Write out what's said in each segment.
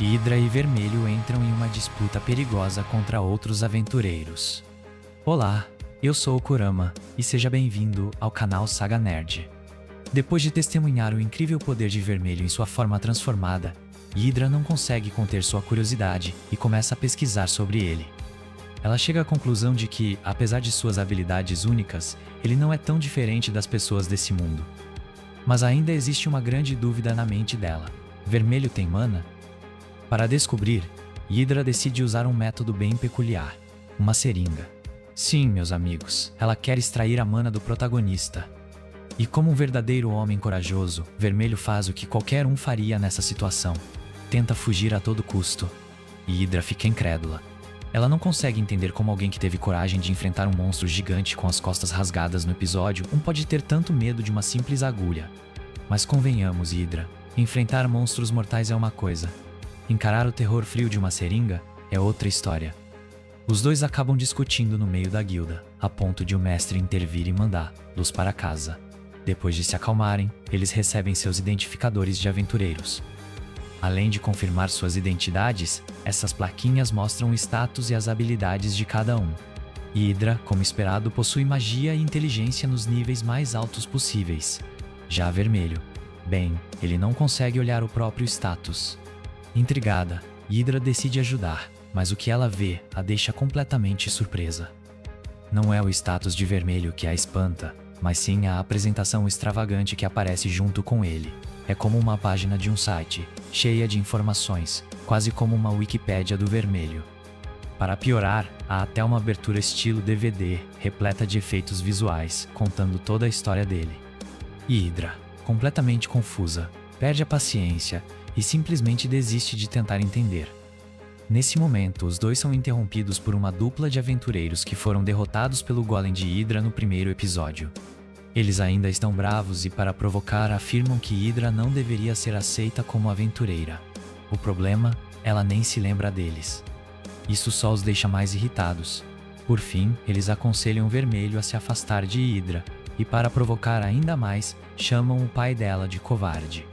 Hidra e Vermelho entram em uma disputa perigosa contra outros aventureiros. Olá, eu sou o Kurama e seja bem-vindo ao canal Saga Nerd. Depois de testemunhar o incrível poder de Vermelho em sua forma transformada, Hidra não consegue conter sua curiosidade e começa a pesquisar sobre ele. Ela chega à conclusão de que, apesar de suas habilidades únicas, ele não é tão diferente das pessoas desse mundo. Mas ainda existe uma grande dúvida na mente dela. Vermelho tem mana? Para descobrir, Hidra decide usar um método bem peculiar, uma seringa. Sim, meus amigos, ela quer extrair a mana do protagonista. E como um verdadeiro homem corajoso, Vermelho faz o que qualquer um faria nessa situação. Tenta fugir a todo custo. E Hidra fica incrédula. Ela não consegue entender como alguém que teve coragem de enfrentar um monstro gigante com as costas rasgadas no episódio 1 pode ter tanto medo de uma simples agulha. Mas convenhamos, Hidra, enfrentar monstros mortais é uma coisa. Encarar o terror frio de uma seringa é outra história. Os dois acabam discutindo no meio da guilda, a ponto de o mestre intervir e mandá-los para casa. Depois de se acalmarem, eles recebem seus identificadores de aventureiros. Além de confirmar suas identidades, essas plaquinhas mostram o status e as habilidades de cada um. Hidra, como esperado, possui magia e inteligência nos níveis mais altos possíveis. Já Vermelho, bem, ele não consegue olhar o próprio status. Intrigada, Hidra decide ajudar, mas o que ela vê a deixa completamente surpresa. Não é o status de Vermelho que a espanta, mas sim a apresentação extravagante que aparece junto com ele. É como uma página de um site, cheia de informações, quase como uma Wikipédia do Vermelho. Para piorar, há até uma abertura estilo DVD, repleta de efeitos visuais, contando toda a história dele. Hidra, completamente confusa, perde a paciência e simplesmente desiste de tentar entender. Nesse momento, os dois são interrompidos por uma dupla de aventureiros que foram derrotados pelo Golem de Hidra no primeiro episódio. Eles ainda estão bravos e, para provocar, afirmam que Hidra não deveria ser aceita como aventureira. O problema, ela nem se lembra deles. Isso só os deixa mais irritados. Por fim, eles aconselham Vermelho a se afastar de Hidra e, para provocar ainda mais, chamam o pai dela de covarde.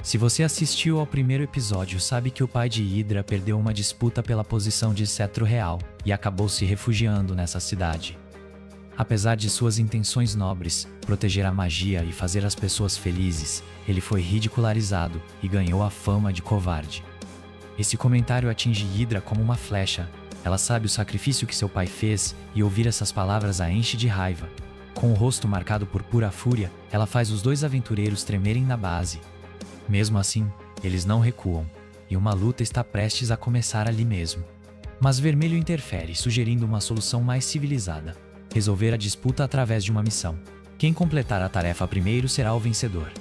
Se você assistiu ao primeiro episódio, sabe que o pai de Hidra perdeu uma disputa pela posição de cetro real e acabou se refugiando nessa cidade. Apesar de suas intenções nobres, proteger a magia e fazer as pessoas felizes, ele foi ridicularizado e ganhou a fama de covarde. Esse comentário atinge Hidra como uma flecha. Ela sabe o sacrifício que seu pai fez e ouvir essas palavras a enche de raiva. Com o rosto marcado por pura fúria, ela faz os dois aventureiros tremerem na base. Mesmo assim, eles não recuam, e uma luta está prestes a começar ali mesmo. Mas Vermelho interfere, sugerindo uma solução mais civilizada: resolver a disputa através de uma missão. Quem completar a tarefa primeiro será o vencedor.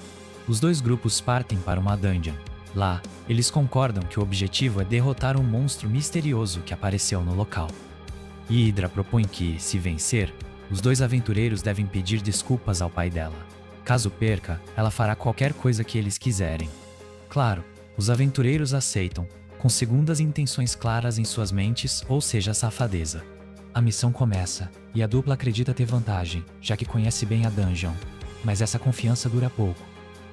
Os dois grupos partem para uma dungeon. Lá, eles concordam que o objetivo é derrotar um monstro misterioso que apareceu no local. Hidra propõe que, se vencer, os dois aventureiros devem pedir desculpas ao pai dela. Caso perca, ela fará qualquer coisa que eles quiserem. Claro, os aventureiros aceitam, com segundas intenções claras em suas mentes, ou seja, safadeza. A missão começa, e a dupla acredita ter vantagem, já que conhece bem a dungeon. Mas essa confiança dura pouco,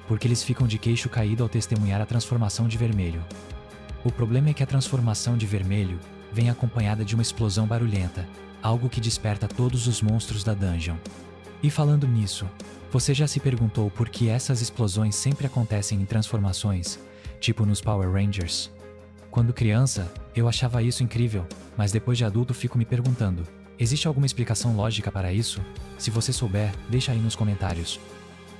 porque eles ficam de queixo caído ao testemunhar a transformação de Vermelho. O problema é que a transformação de Vermelho vem acompanhada de uma explosão barulhenta, algo que desperta todos os monstros da dungeon. E falando nisso, você já se perguntou por que essas explosões sempre acontecem em transformações, tipo nos Power Rangers? Quando criança, eu achava isso incrível, mas depois de adulto fico me perguntando, existe alguma explicação lógica para isso? Se você souber, deixa aí nos comentários.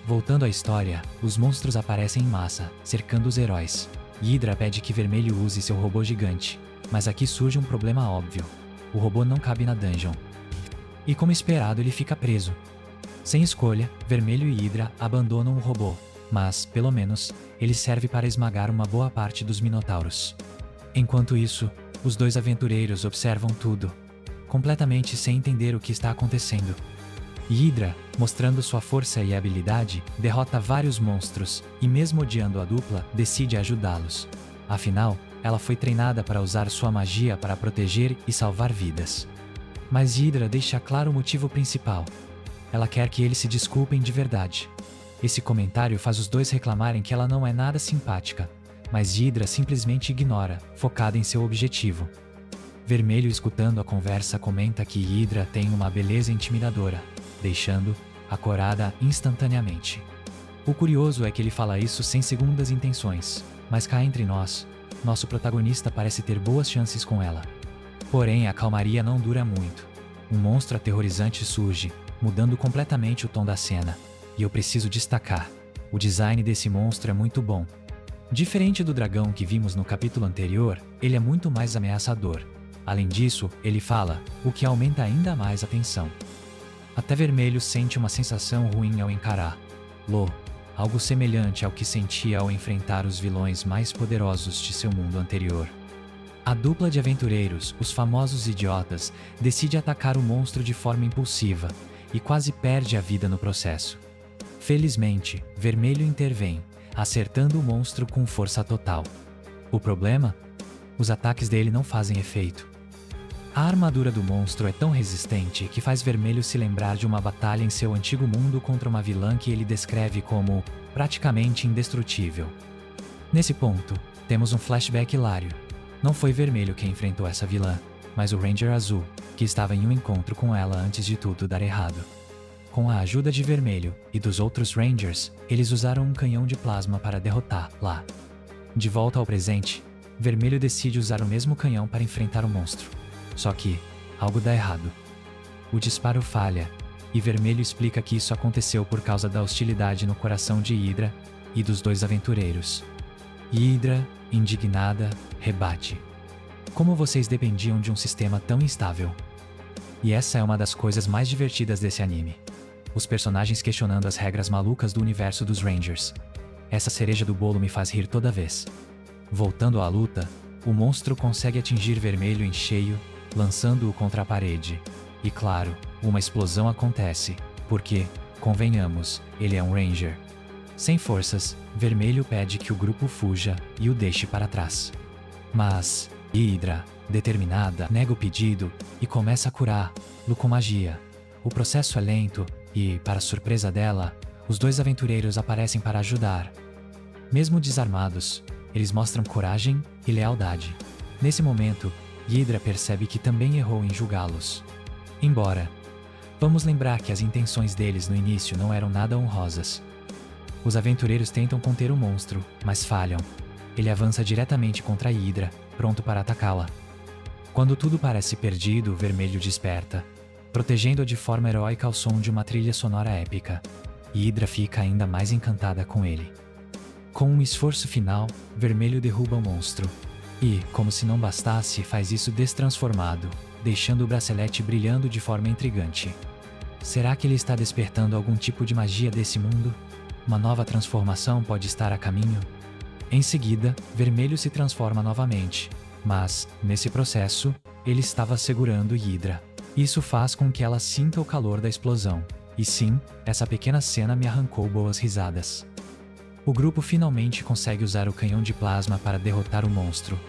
Voltando à história, os monstros aparecem em massa, cercando os heróis. Hidra pede que Vermelho use seu robô gigante, mas aqui surge um problema óbvio. O robô não cabe na dungeon. E como esperado, ele fica preso. Sem escolha, Vermelho e Hidra abandonam o robô, mas, pelo menos, ele serve para esmagar uma boa parte dos minotauros. Enquanto isso, os dois aventureiros observam tudo, completamente sem entender o que está acontecendo. Hidra, mostrando sua força e habilidade, derrota vários monstros e, mesmo odiando a dupla, decide ajudá-los. Afinal, ela foi treinada para usar sua magia para proteger e salvar vidas. Mas Hidra deixa claro o motivo principal. Ela quer que eles se desculpem de verdade. Esse comentário faz os dois reclamarem que ela não é nada simpática, mas Hydra simplesmente ignora, focada em seu objetivo. Vermelho, escutando a conversa, comenta que Hydra tem uma beleza intimidadora, deixando-a corada instantaneamente. O curioso é que ele fala isso sem segundas intenções, mas cá entre nós, nosso protagonista parece ter boas chances com ela. Porém, a calmaria não dura muito. Um monstro aterrorizante surge, mudando completamente o tom da cena. E eu preciso destacar: o design desse monstro é muito bom. Diferente do dragão que vimos no capítulo anterior, ele é muito mais ameaçador. Além disso, ele fala, o que aumenta ainda mais a tensão. Até Vermelho sente uma sensação ruim ao encarar algo semelhante ao que sentia ao enfrentar os vilões mais poderosos de seu mundo anterior. A dupla de aventureiros, os famosos idiotas, decide atacar o monstro de forma impulsiva e quase perde a vida no processo. Felizmente, Vermelho intervém, acertando o monstro com força total. O problema? Os ataques dele não fazem efeito. A armadura do monstro é tão resistente que faz Vermelho se lembrar de uma batalha em seu antigo mundo contra uma vilã que ele descreve como praticamente indestrutível. Nesse ponto, temos um flashback hilário. Não foi Vermelho quem enfrentou essa vilã, mas o Ranger Azul, que estava em um encontro com ela antes de tudo dar errado. Com a ajuda de Vermelho e dos outros Rangers, eles usaram um canhão de plasma para derrotá-la. De volta ao presente, Vermelho decide usar o mesmo canhão para enfrentar o monstro. Só que, algo dá errado. O disparo falha, e Vermelho explica que isso aconteceu por causa da hostilidade no coração de Hydra e dos dois aventureiros. Hydra, indignada, rebate: como vocês dependiam de um sistema tão instável? E essa é uma das coisas mais divertidas desse anime. Os personagens questionando as regras malucas do universo dos Rangers. Essa cereja do bolo me faz rir toda vez. Voltando à luta, o monstro consegue atingir Vermelho em cheio, lançando-o contra a parede. E claro, uma explosão acontece, porque, convenhamos, ele é um Ranger. Sem forças, Vermelho pede que o grupo fuja e o deixe para trás. Mas Hydra, determinada, nega o pedido e começa a curá-lo com magia. O processo é lento e, para surpresa dela, os dois aventureiros aparecem para ajudar. Mesmo desarmados, eles mostram coragem e lealdade. Nesse momento, Hydra percebe que também errou em julgá-los. Embora, vamos lembrar que as intenções deles no início não eram nada honrosas. Os aventureiros tentam conter o monstro, mas falham. Ele avança diretamente contra Hydra, pronto para atacá-la. Quando tudo parece perdido, Vermelho desperta, protegendo-a de forma heróica ao som de uma trilha sonora épica. Hydra fica ainda mais encantada com ele. Com um esforço final, Vermelho derruba o monstro. E, como se não bastasse, faz isso destransformado, deixando o bracelete brilhando de forma intrigante. Será que ele está despertando algum tipo de magia desse mundo? Uma nova transformação pode estar a caminho? Em seguida, Vermelho se transforma novamente, mas, nesse processo, ele estava segurando Hydra. Isso faz com que ela sinta o calor da explosão. E sim, essa pequena cena me arrancou boas risadas. O grupo finalmente consegue usar o canhão de plasma para derrotar o monstro.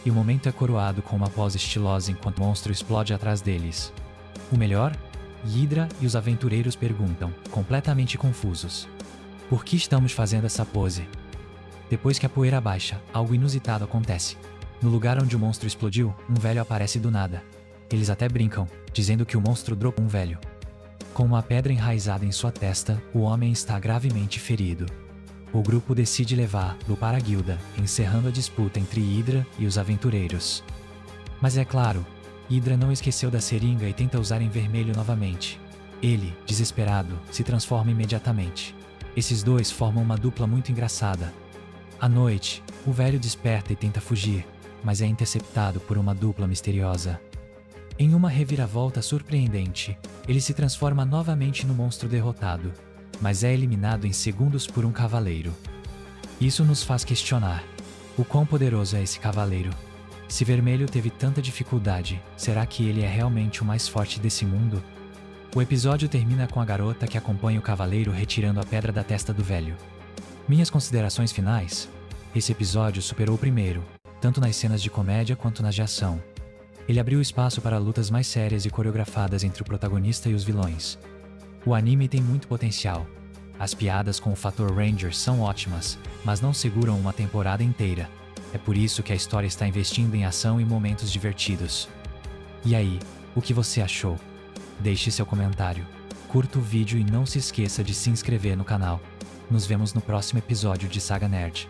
E o momento é coroado com uma pose estilosa enquanto o monstro explode atrás deles. O melhor? Hydra e os aventureiros perguntam, completamente confusos: por que estamos fazendo essa pose? Depois que a poeira baixa, algo inusitado acontece. No lugar onde o monstro explodiu, um velho aparece do nada. Eles até brincam, dizendo que o monstro dropou um velho. Com uma pedra enraizada em sua testa, o homem está gravemente ferido. O grupo decide levá-lo para a guilda, encerrando a disputa entre Hydra e os aventureiros. Mas é claro, Hydra não esqueceu da seringa e tenta usar em Vermelho novamente. Ele, desesperado, se transforma imediatamente. Esses dois formam uma dupla muito engraçada. À noite, o velho desperta e tenta fugir, mas é interceptado por uma dupla misteriosa. Em uma reviravolta surpreendente, ele se transforma novamente no monstro derrotado, mas é eliminado em segundos por um cavaleiro. Isso nos faz questionar: o quão poderoso é esse cavaleiro? Se Vermelho teve tanta dificuldade, será que ele é realmente o mais forte desse mundo? O episódio termina com a garota que acompanha o cavaleiro retirando a pedra da testa do velho. Minhas considerações finais? Esse episódio superou o primeiro, tanto nas cenas de comédia quanto nas de ação. Ele abriu espaço para lutas mais sérias e coreografadas entre o protagonista e os vilões. O anime tem muito potencial. As piadas com o fator Ranger são ótimas, mas não seguram uma temporada inteira. É por isso que a história está investindo em ação e momentos divertidos. E aí, o que você achou? Deixe seu comentário, curta o vídeo e não se esqueça de se inscrever no canal. Nos vemos no próximo episódio de Saga Nerd.